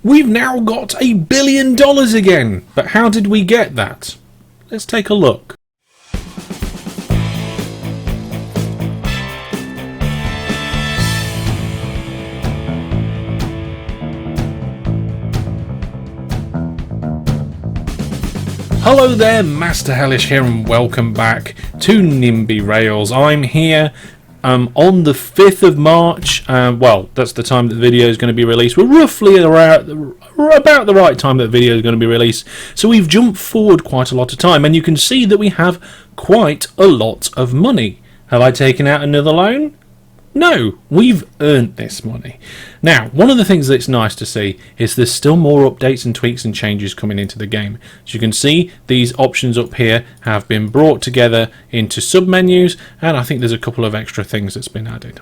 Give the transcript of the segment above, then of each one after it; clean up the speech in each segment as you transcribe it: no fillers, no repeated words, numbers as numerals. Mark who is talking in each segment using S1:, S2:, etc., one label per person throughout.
S1: We've now got $1 billion again. But how did we get that? Let's take a look. Hello there, Master Hellish here, and welcome back to NIMBY Rails. I'm here on the 5th of March. Well, that's the time that the video is going to be released. We're roughly about the right time that the video is going to be released. So we've jumped forward quite a lot of time, and you can see that we have quite a lot of money. Have I taken out another loan? No, we've earned this money. Now, one of the things that's nice to see is there's still more updates and tweaks and changes coming into the game. As you can see, these options up here have been brought together into submenus, and I think there's a couple of extra things that's been added.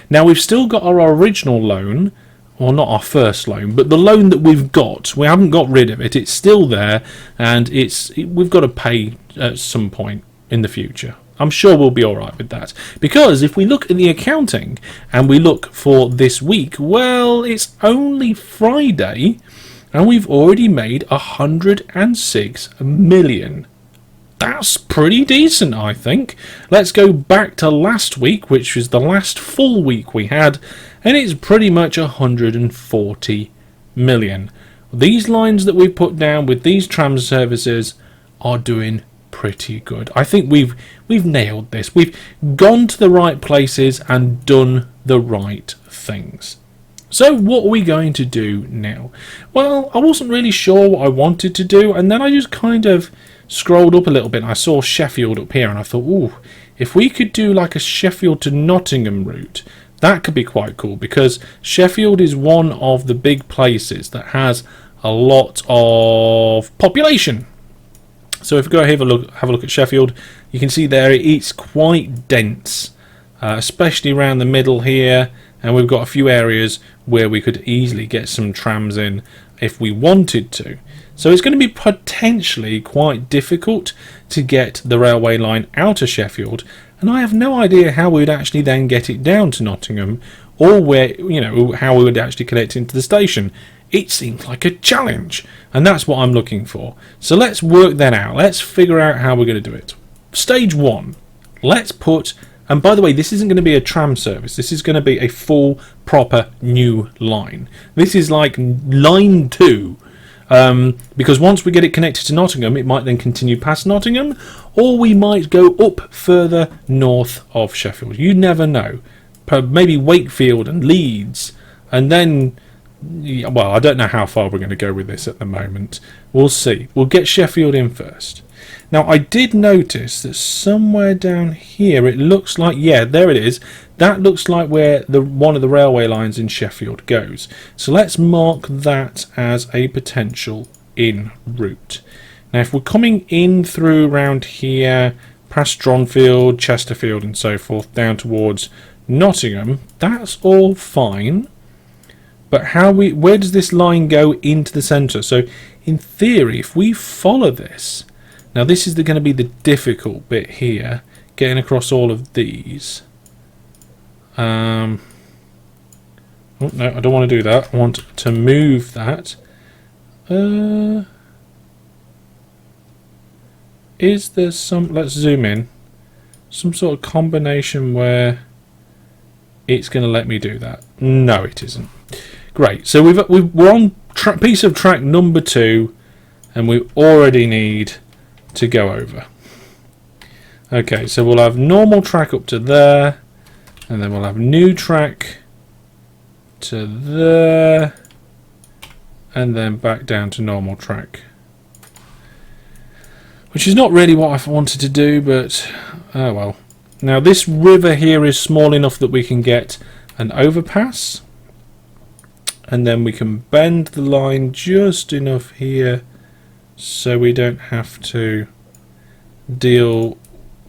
S1: Now, we've still got our original loan, or not our first loan, but the loan that we've got. We haven't got rid of it. It's still there, and we've got to pay at some point in the future. I'm sure we'll be alright with that. Because if we look at the accounting and we look for this week, well, it's only Friday and we've already made 106 million. That's pretty decent, I think. Let's go back to last week, which was the last full week we had, and it's pretty much 140 million. These lines that we put down with these tram services are doing pretty good. I think we've nailed this. We've gone to the right places and done the right things. So what are we going to do now? Well, I wasn't really sure what I wanted to do, and then I just kind of scrolled up a little bit and I saw Sheffield up here, and I thought, ooh, if we could do like a Sheffield to Nottingham route, that could be quite cool, because Sheffield is one of the big places that has a lot of population. So if we go have a look at Sheffield, you can see there it's quite dense, especially around the middle here, and we've got a few areas where we could easily get some trams in if we wanted to. So it's going to be potentially quite difficult to get the railway line out of Sheffield, and I have no idea how we would actually then get it down to Nottingham, or how we would actually connect into the station. It seems like a challenge, and that's what I'm looking for. So let's work that out. Let's figure out how we're going to do it. Stage 1. Let's put, and by the way, this isn't going to be a tram service. This is going to be a full, proper new line. This is like line 2. Because once we get it connected to Nottingham, it might then continue past Nottingham, or we might go up further north of Sheffield. You never know. Maybe Wakefield and Leeds, and then, well, I don't know how far we're going to go with this at the moment. We'll see. We'll get Sheffield in first. Now, I did notice that somewhere down here, it looks like, yeah, there it is. That looks like where one of the railway lines in Sheffield goes. So let's mark that as a potential in route. Now, if we're coming in through around here, past Dronfield, Chesterfield and so forth, down towards Nottingham, that's all fine. But where does this line go into the centre? So in theory, if we follow this, now this is going to be the difficult bit here, getting across all of these. Oh no, I don't want to do that. I want to move that. Is there some, let's zoom in, some sort of combination where it's going to let me do that? No, it isn't. Great, so we're on piece of track number 2, and we already need to go over. Okay, so we'll have normal track up to there, and then we'll have new track to there, and then back down to normal track. Which is not really what I wanted to do, but oh well. Now this river here is small enough that we can get an overpass. And then we can bend the line just enough here so we don't have to deal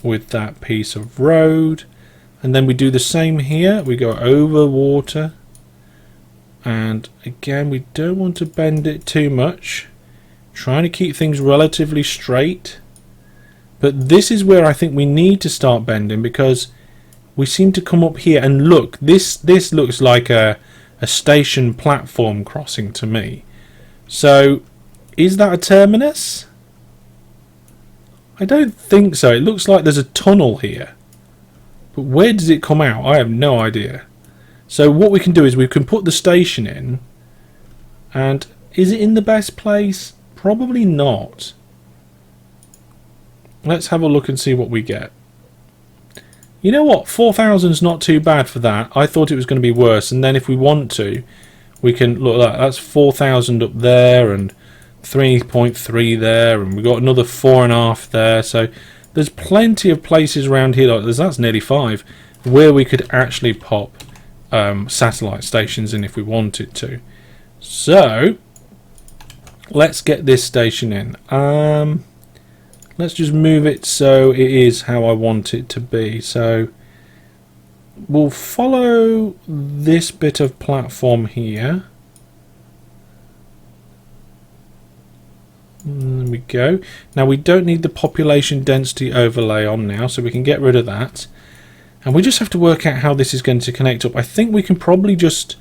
S1: with that piece of road. And then we do the same here. We go over water. And again, we don't want to bend it too much. Trying to keep things relatively straight. But this is where I think we need to start bending, because we seem to come up here and look. This looks like a station platform crossing to me. So, is that a terminus? I don't think so. It looks like there's a tunnel here. But where does it come out? I have no idea. So what we can do is we can put the station in. And is it in the best place? Probably not. Let's have a look and see what we get. You know what? 4,000 is not too bad for that. I thought it was going to be worse. And then if we want to, we can look at that. That's 4,000 up there and 3.3 there, and we've got another 4.5 there. So there's plenty of places around here. Like that's nearly 5 where we could actually pop satellite stations in if we wanted to. So let's get this station in. Let's just move it so it is how I want it to be. So we'll follow this bit of platform here. There we go. Now we don't need the population density overlay on now, so we can get rid of that. And we just have to work out how this is going to connect up. I think we can probably just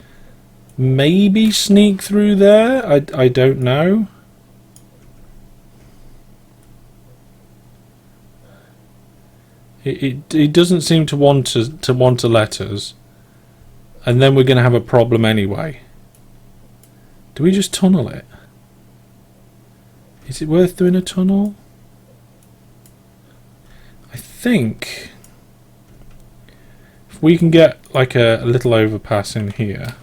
S1: maybe sneak through there. I don't know. It doesn't seem to want to let us, and then we're going to have a problem anyway. Do we just tunnel it? Is it worth doing a tunnel? I think if we can get like a little overpass in here,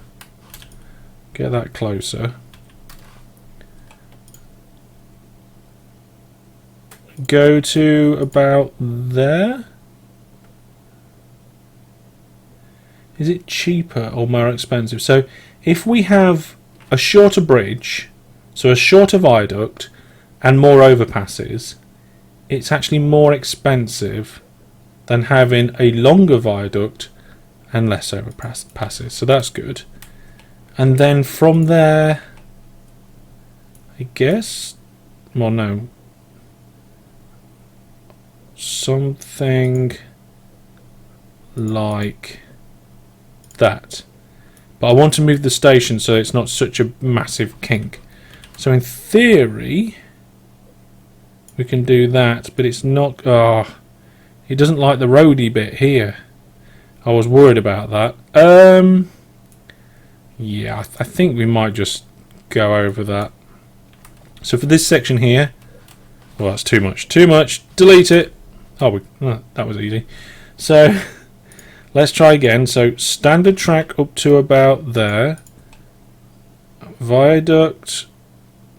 S1: get that closer. Go to about there. Is it cheaper or more expensive? So if we have a shorter bridge, so a shorter viaduct and more overpasses, it's actually more expensive than having a longer viaduct and less overpasses. So that's good. And then from there, I guess, well, no, something like that. But I want to move the station so it's not such a massive kink. So in theory we can do that, but it's not. It doesn't like the roady bit here. I was worried about that. Yeah, I think we might just go over that. So for this section here, well, that's too much. Too much. Delete it. Oh, that was easy. So let's try again. So standard track up to about there. Viaduct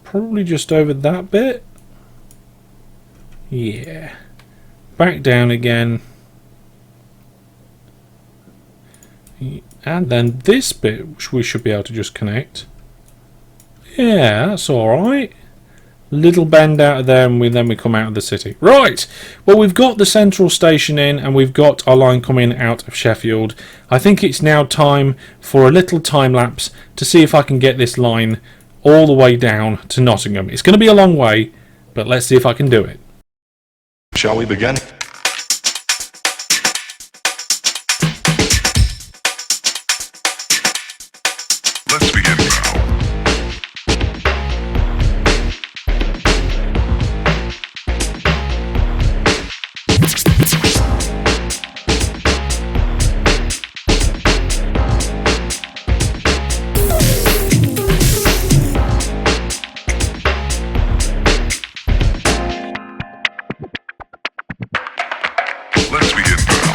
S1: probably just over that bit. Yeah. Back down again. And then this bit, which we should be able to just connect. Yeah, that's alright. Little bend out of there, and then we come out of the city. Right, well, we've got the central station in, and we've got our line coming out of Sheffield. I think it's now time for a little time lapse to see if I can get this line all the way down to Nottingham. It's going to be a long way, but let's see if I can do it.
S2: Shall we begin? Let's begin now. Let's begin now.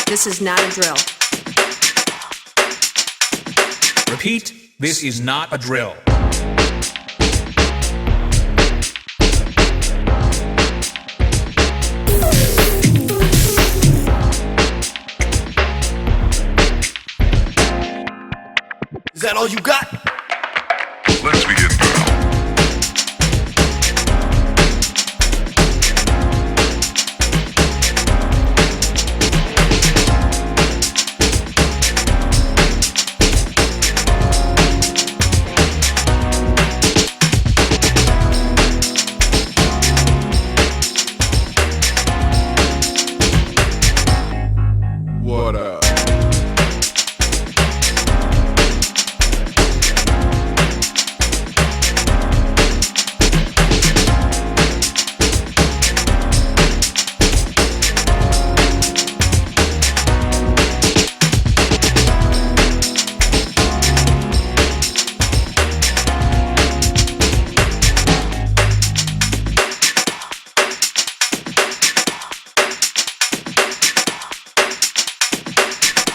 S3: This is not a drill. repeat, this is not a drill.
S4: Is that all you got?
S2: Let's begin now.
S4: What up?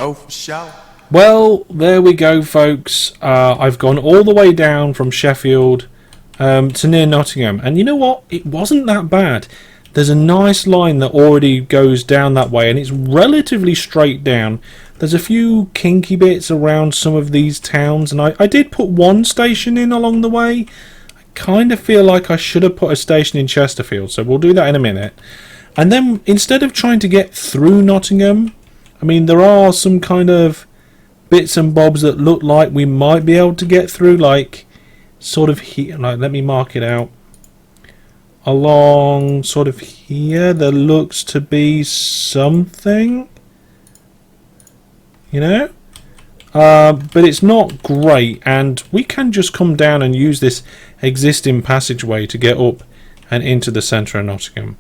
S4: Oh, for sure.
S1: Well, there we go, folks. I've gone all the way down from Sheffield to near Nottingham. And you know what? It wasn't that bad. There's a nice line that already goes down that way, and it's relatively straight down. There's a few kinky bits around some of these towns, and I did put one station in along the way. I kind of feel like I should have put a station in Chesterfield, so we'll do that in a minute. And then, instead of trying to get through Nottingham, I mean, there are some kind of bits and bobs that look like we might be able to get through, like sort of here. Like, let me mark it out. Along sort of here, there looks to be something, you know, but it's not great, and we can just come down and use this existing passageway to get up and into the centre of Nottingham.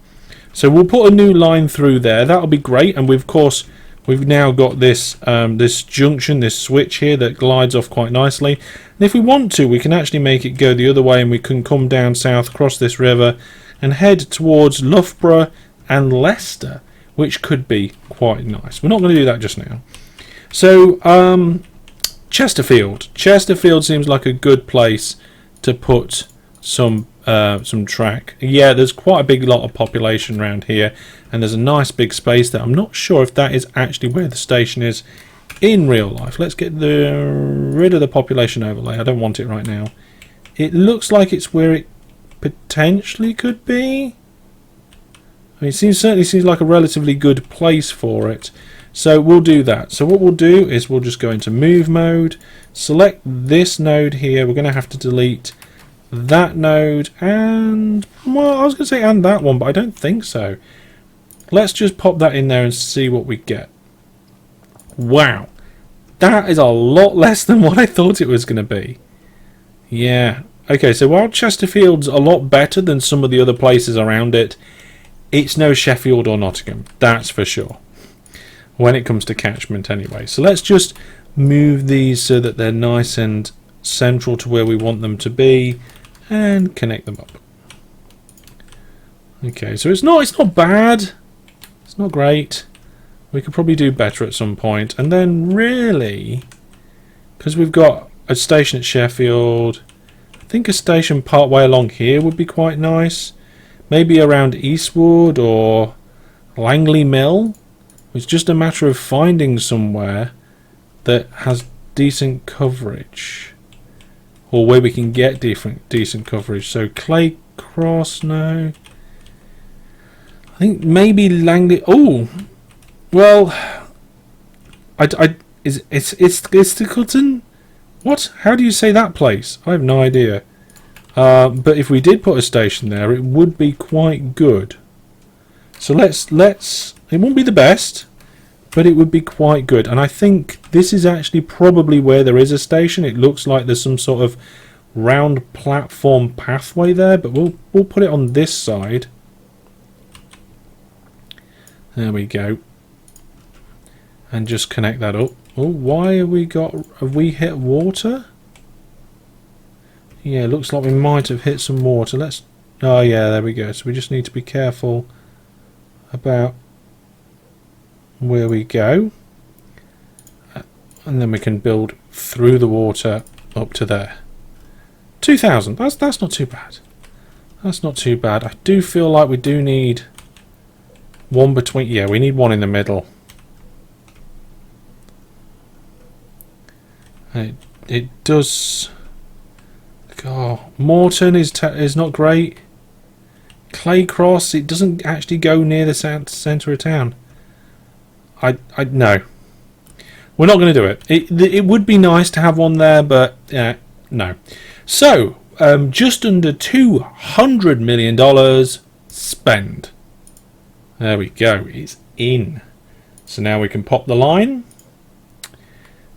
S1: So we'll put a new line through there. That'll be great, and of course we've now got this this junction, this switch here that glides off quite nicely. And if we want to, we can actually make it go the other way, and we can come down south, cross this river, and head towards Loughborough and Leicester, which could be quite nice. We're not going to do that just now. So Chesterfield. Chesterfield seems like a good place to put some track. Yeah, there's quite a big lot of population around here, and there's a nice big space there. I'm not sure if that is actually where the station is in real life. Let's get rid of the population overlay. I don't want it right now. It looks like it's where it potentially could be. I mean, it certainly seems like a relatively good place for it. So we'll do that. So what we'll do is we'll just go into move mode, select this node here. We're going to have to delete that node and, well, I was going to say and that one, but I don't think so. Let's just pop that in there and see what we get. Wow, that is a lot less than what I thought it was going to be. Yeah, okay, so while Chesterfield's a lot better than some of the other places around it, it's no Sheffield or Nottingham, that's for sure, when it comes to catchment anyway. So let's just move these so that they're nice and central to where we want them to be, and connect them up. Okay, so it's not bad, it's not great. We could probably do better at some point. And then really, because we've got a station at Sheffield, I think a station part way along here would be quite nice. Maybe around Eastwood or Langley Mill. It's just a matter of finding somewhere that has decent coverage, or where we can get decent coverage. So Clay Cross, no. I think maybe Langley. Oh, well, it's Stickleton. What? How do you say that place? I have no idea. But if we did put a station there, it would be quite good. So let's. It won't be the best, but it would be quite good. And I think this is actually probably where there is a station. It looks like there's some sort of round platform pathway there, but we'll put it on this side. There we go. And just connect that up. Oh, why have we hit water? Yeah, looks like we might have hit some water. Oh yeah, there we go. So we just need to be careful about where we go. And then we can build through the water up to there. 2,000. That's not too bad. That's not too bad. I do feel like we do need one between... Yeah, we need one in the middle. It does... God, Morton is not great. Claycross, it doesn't actually go near the centre of town. No. We're not going to do it. It would be nice to have one there, but no. So, just under $200 million spend. There we go. It's in. So now we can pop the line.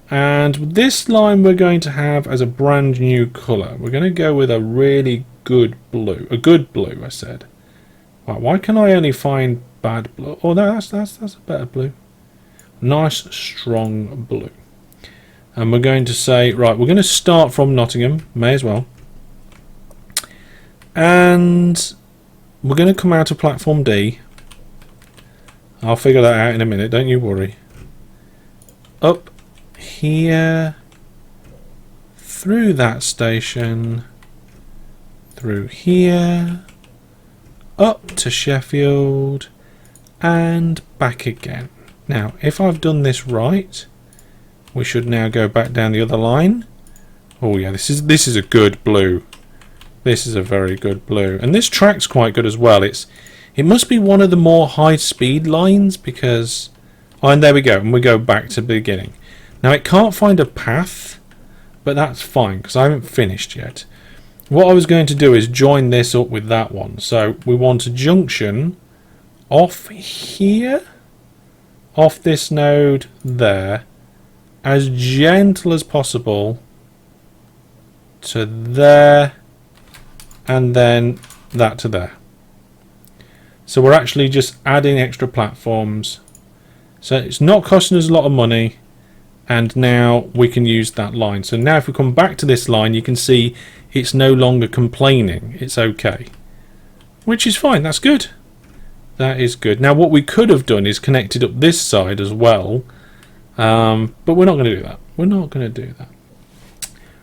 S1: And this line we're going to have as a brand new colour. We're going to go with a really good blue. A good blue, I said. Right, why can I only find bad blue? Oh, no, that's a better blue. Nice, strong blue. And we're going to say, right, we're going to start from Nottingham. May as well. And we're going to come out of platform D. I'll figure that out in a minute, don't you worry. Up here, through that station, through here, up to Sheffield, and back again. Now, if I've done this right, we should now go back down the other line. Oh yeah, this is a good blue. This is a very good blue, and this track's quite good as well. It must be one of the more high-speed lines because, oh, and there we go, and we go back to the beginning. Now it can't find a path, but that's fine because I haven't finished yet. What I was going to do is join this up with that one. So we want a junction off here, off this node there, as gentle as possible to there, and then that to there. So we're actually just adding extra platforms. So it's not costing us a lot of money. And now we can use that line. So now if we come back to this line, you can see it's no longer complaining. It's okay. Which is fine. That's good. That is good. Now what we could have done is connected up this side as well. But we're not going to do that. We're not going to do that.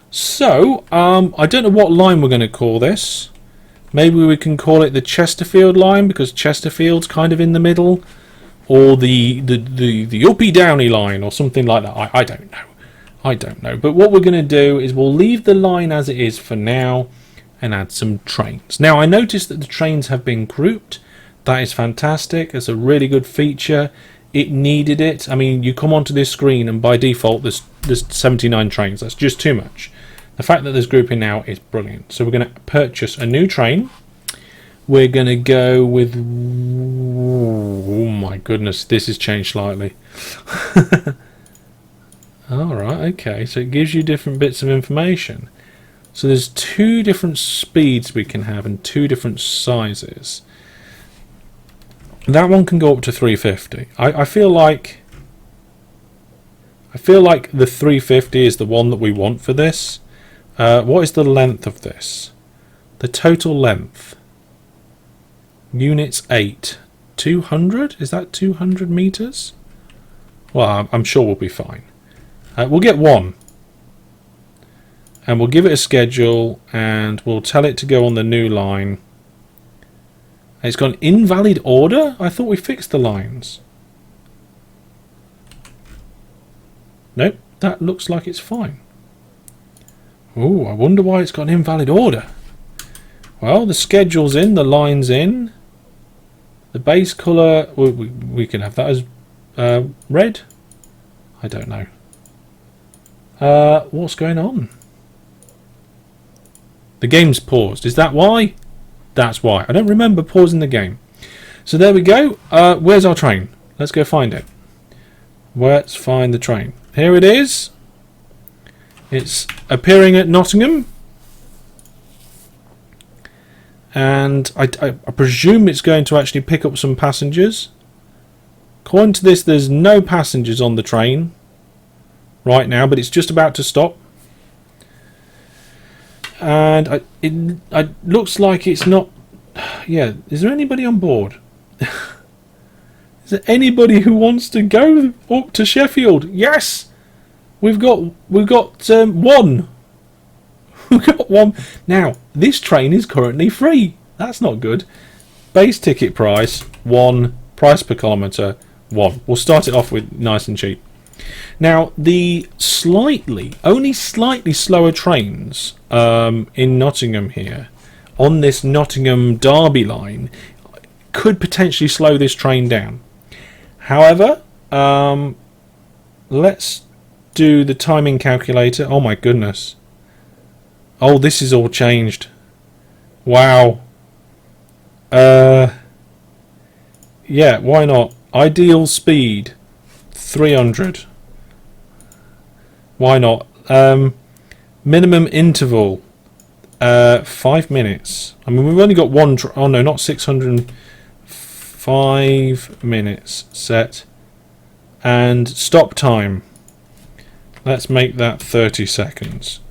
S1: So, I don't know what line we're going to call this. Maybe we can call it the Chesterfield line because Chesterfield's kind of in the middle. Or the uppy downy line or something like that. I don't know. I don't know. But what we're going to do is we'll leave the line as it is for now and add some trains. Now I noticed that the trains have been grouped. That is fantastic. It's a really good feature. It needed it. I mean, you come onto this screen and by default there's 79 trains. That's just too much. The fact that there's grouping now is brilliant. So we're going to purchase a new train. We're going to go with... Oh my goodness, this has changed slightly. Alright, okay, so it gives you different bits of information. So there's two different speeds we can have and two different sizes. That one can go up to 350. I feel like the 350 is the one that we want for this. What is the length of this? The total length. Units 8. 200? Is that 200 meters? Well, I'm sure we'll be fine. We'll get one. And we'll give it a schedule and we'll tell it to go on the new line. It's got an invalid order? I thought we fixed the lines. Nope, that looks like it's fine. Oh, I wonder why it's got an invalid order. Well, the schedule's in, the line's in. The base colour, we can have that as red. I don't know. What's going on? The game's paused. Is that why? That's why. I don't remember pausing the game. So there we go. Where's our train? Let's go find it. Let's find the train. Here it is. It's appearing at Nottingham. And I presume it's going to actually pick up some passengers. According to this, there's no passengers on the train right now, but it's just about to stop. And it looks like it's not... Yeah, is there anybody on board? Is there anybody who wants to go up to Sheffield? Yes! We've got one. We've got one. Now, this train is currently free. That's not good. Base ticket price 1. Price per kilometre 1. We'll start it off with nice and cheap. Now, the only slightly slower trains in Nottingham here, on this Nottingham Derby line, could potentially slow this train down. However, let's do the timing calculator. Oh my goodness. Oh, this is all changed. Wow. Yeah, why not? Ideal speed 300. Why not? Minimum interval 5 minutes. I mean, we've only got one. Oh no, not 600. 5 minutes set. And stop time. Let's make that 30 seconds.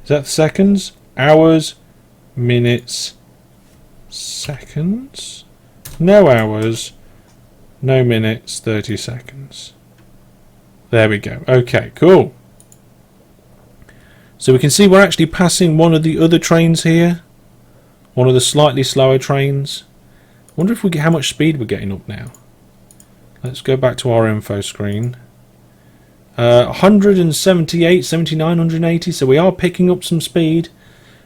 S1: Is that seconds? Hours? Minutes? Seconds? No hours. No minutes. 30 seconds. There we go. Okay, cool. So we can see we're actually passing one of the other trains here. One of the slightly slower trains. I wonder if we get how much speed we're getting up now. Let's go back to our info screen. 178, 79, 180. So we are picking up some speed.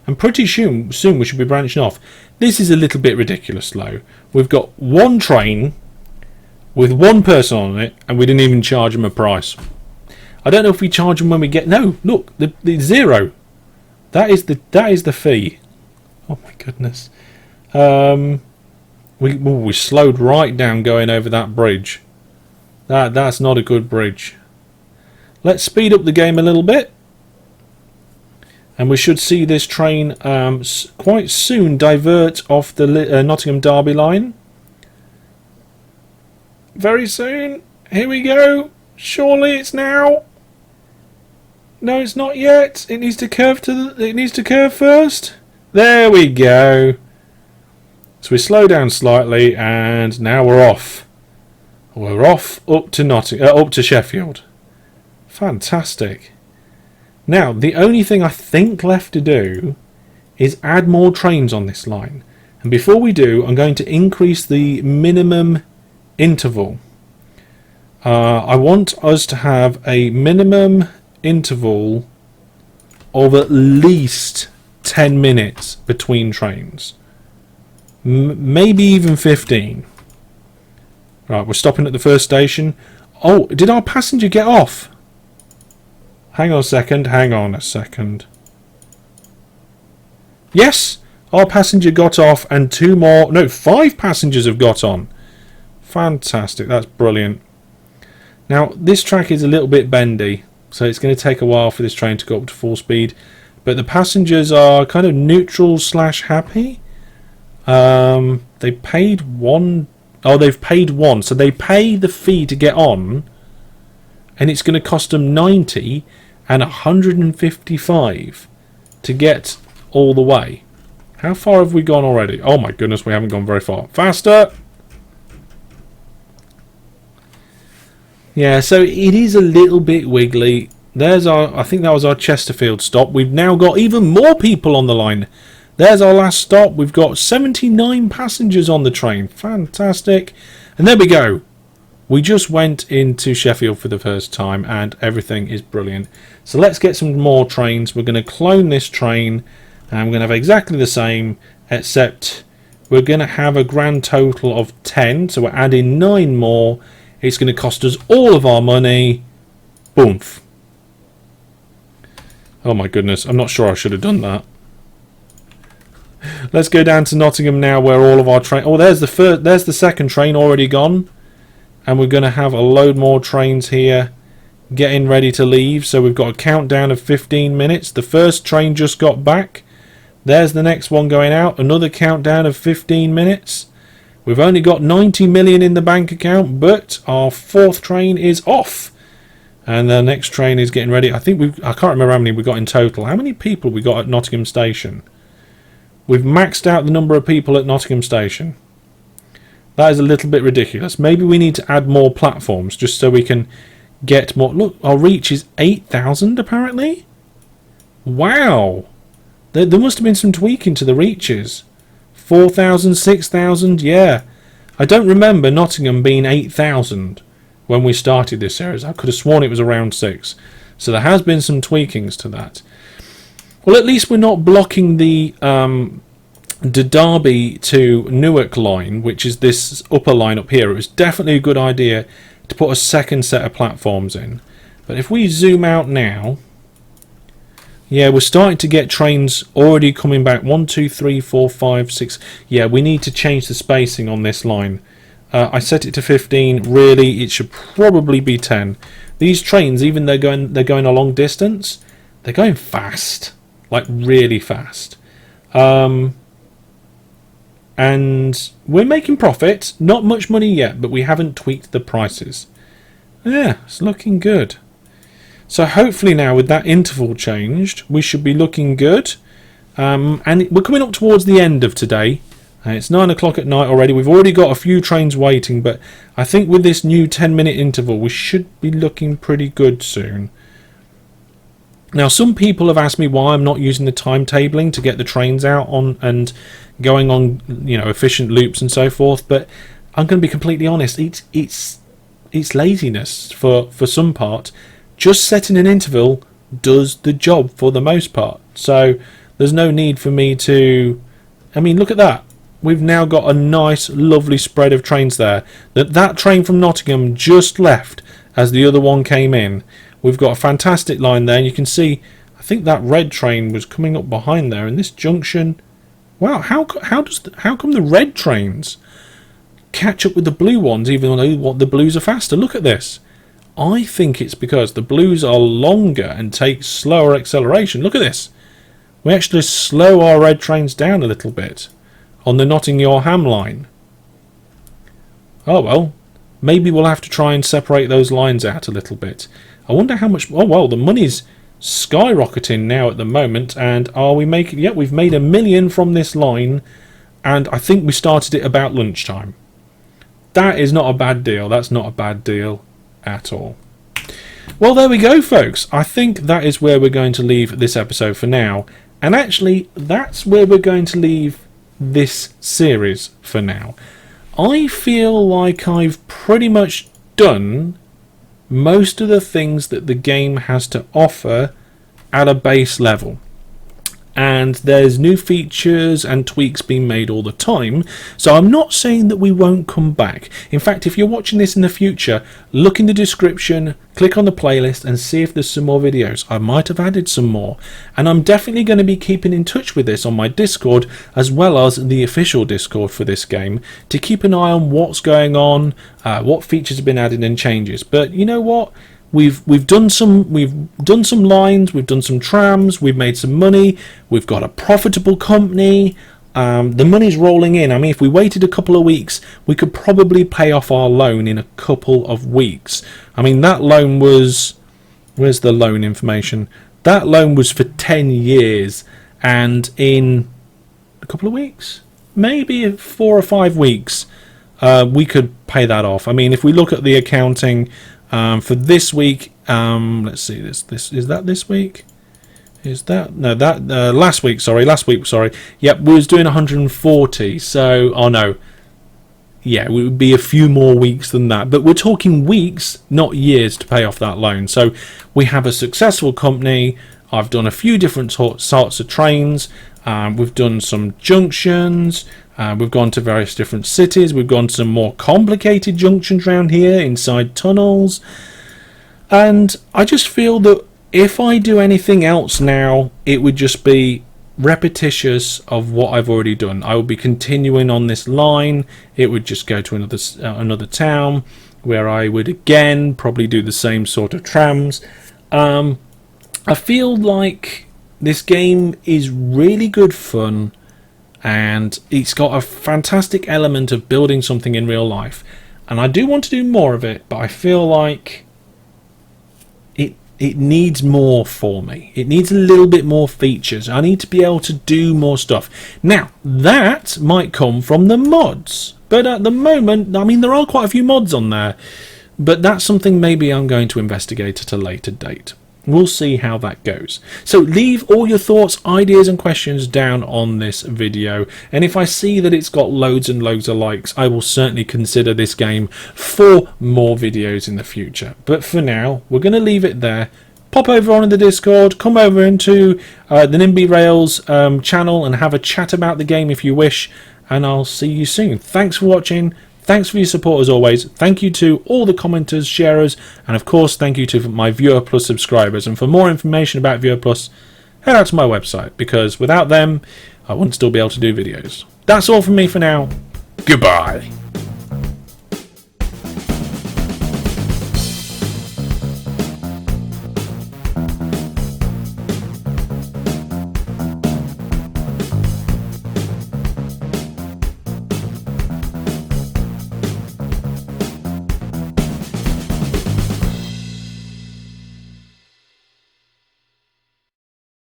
S1: And pretty soon we should be branching off. This is a little bit ridiculous though. We've got one train with one person on it, and we didn't even charge them a price. I don't know if we charge them when we get... No, look, the 0. That is the fee. Oh my goodness. We slowed right down going over that bridge. That's not a good bridge. Let's speed up the game a little bit. And we should see this train quite soon divert off the Nottingham Derby line. Very soon. Here we go. Surely it's now. No, it's not yet. It needs to curve it needs to curve first. There we go. So we slow down slightly, and now we're off. We're off up to Sheffield. Fantastic. Now, the only thing I think left to do is add more trains on this line. And before we do, I'm going to increase the minimum interval. I want us to have a minimum interval of at least 10 minutes between trains. Maybe even 15. Right, we're stopping at the first station. Oh, did our passenger get off? Hang on a second. Yes, our passenger got off, and 5 passengers have got on. Fantastic, that's brilliant. Now, this track is a little bit bendy, so it's going to take a while for this train to go up to full speed. But the passengers are kind of neutral / happy. They paid one. Oh, they've paid 1. So they pay the fee to get on, and it's going to cost them 90 and 155 to get all the way. How far have we gone already? Oh my goodness, we haven't gone very far. Faster! Yeah, so it is a little bit wiggly. There's I think that was our Chesterfield stop. We've now got even more people on the line. There's our last stop. We've got 79 passengers on the train. Fantastic. And there we go. We just went into Sheffield for the first time, and everything is brilliant. So let's get some more trains. We're going to clone this train, and we're going to have exactly the same, except we're going to have a grand total of 10. So we're adding 9 more. It's going to cost us all of our money. Boomf. Oh my goodness. I'm not sure I should have done that. Let's go down to Nottingham now, where all of our train... Oh, there's the second train already gone. And we're going to have a load more trains here getting ready to leave. So we've got a countdown of 15 minutes. The first train just got back. There's the next one going out. Another countdown of 15 minutes. We've only got 90 million in the bank account, but our 4th train is off. And the next train is getting ready. I can't remember how many we got in total. How many people we got at Nottingham Station? We've maxed out the number of people at Nottingham Station. That is a little bit ridiculous. Maybe we need to add more platforms just so we can get more. Look, our reach is 8,000 apparently. Wow. There must have been some tweaking to the reaches. 4,000, 6,000, yeah. I don't remember Nottingham being 8,000 when we started this series. I could have sworn it was around 6. So there has been some tweakings to that. Well, at least we're not blocking the Derby to Newark line, which is this upper line up here. It was definitely a good idea to put a second set of platforms in. But if we zoom out now, yeah, we're starting to get trains already coming back. 1, 2, 3, 4, 5, 6. Yeah, we need to change the spacing on this line. I set it to 15. Really, it should probably be 10. These trains, even though they're going a long distance, they're going fast, like really fast. And we're making profit. Not much money yet, but we haven't tweaked the prices. Yeah, it's looking good. So hopefully now with that interval changed, we should be looking good. And we're coming up towards the end of today. It's 9 o'clock at night already. We've already got a few trains waiting, but I think with this new 10-minute interval, we should be looking pretty good soon. Now, some people have asked me why I'm not using the timetabling to get the trains out on and going on, you know, efficient loops and so forth. But I'm going to be completely honest. It's laziness for some part. Just setting an interval does the job for the most part. So there's no need for me to. I mean, look at that. We've now got a nice, lovely spread of trains there. That train from Nottingham just left as the other one came in. We've got a fantastic line there, and you can see, I think that red train was coming up behind there in this junction. Wow, how come the red trains catch up with the blue ones, even though the blues are faster? Look at this. I think it's because the blues are longer and take slower acceleration. Look at this. We actually slow our red trains down a little bit on the Nottingham line. Oh well, maybe we'll have to try and separate those lines out a little bit. I wonder how much. Oh well, the money's skyrocketing now at the moment, and are we making? Yeah, we've made $1 million from this line, and I think we started it about lunchtime. That is not a bad deal. That's not a bad deal at all. Well, there we go, folks. I think that is where we're going to leave this episode for now, and actually, that's where we're going to leave this series for now. I feel like I've pretty much done most of the things that the game has to offer at a base level. And there's new features and tweaks being made all the time, so I'm not saying that we won't come back. In fact, if you're watching this in the future, look in the description, click on the playlist and see if there's some more videos. I might have added some more, and I'm definitely going to be keeping in touch with this on my Discord as well as the official Discord for this game to keep an eye on what's going on, what features have been added and changes. But you know what? We've done some lines, we've done some trams, we've made some money, we've got a profitable company. The money's rolling in. I mean, if we waited a couple of weeks, we could probably pay off our loan in a couple of weeks. I mean, that loan was, where's the loan information? That loan was for 10 years, and in a couple of weeks, maybe 4 or 5 weeks, we could pay that off. I mean, if we look at the accounting for this week, let's see, this is that this week? Is that no? That last week. Sorry. Yep, we was doing 140. So, oh no. Yeah, it would be a few more weeks than that. But we're talking weeks, not years, to pay off that loan. So we have a successful company. I've done a few different sorts of trains. We've done some junctions. We've gone to various different cities. We've gone to some more complicated junctions around here, inside tunnels. And I just feel that if I do anything else now, it would just be repetitious of what I've already done. I would be continuing on this line. It would just go to another town where I would again probably do the same sort of trams. I feel like this game is really good fun, and it's got a fantastic element of building something in real life. And I do want to do more of it, but I feel like it needs more for me. It needs a little bit more features. I need to be able to do more stuff. Now, that might come from the mods. But at the moment, I mean, there are quite a few mods on there. but that's something maybe I'm going to investigate at a later date. We'll see how that goes. So leave all your thoughts, ideas and questions down on this video, and if I see that it's got loads and loads of likes, I will certainly consider this game for more videos in the future. But for now, we're going to leave it there. Pop over on the Discord, come over into the NIMBY Rails channel and have a chat about the game if you wish, and I'll see you soon. Thanks for watching. Thanks for your support as always. Thank you to all the commenters, sharers, and of course thank you to my Viewer Plus subscribers. And for more information about Viewer Plus, head out to my website, because without them I wouldn't still be able to do videos. That's all from me for now. Goodbye.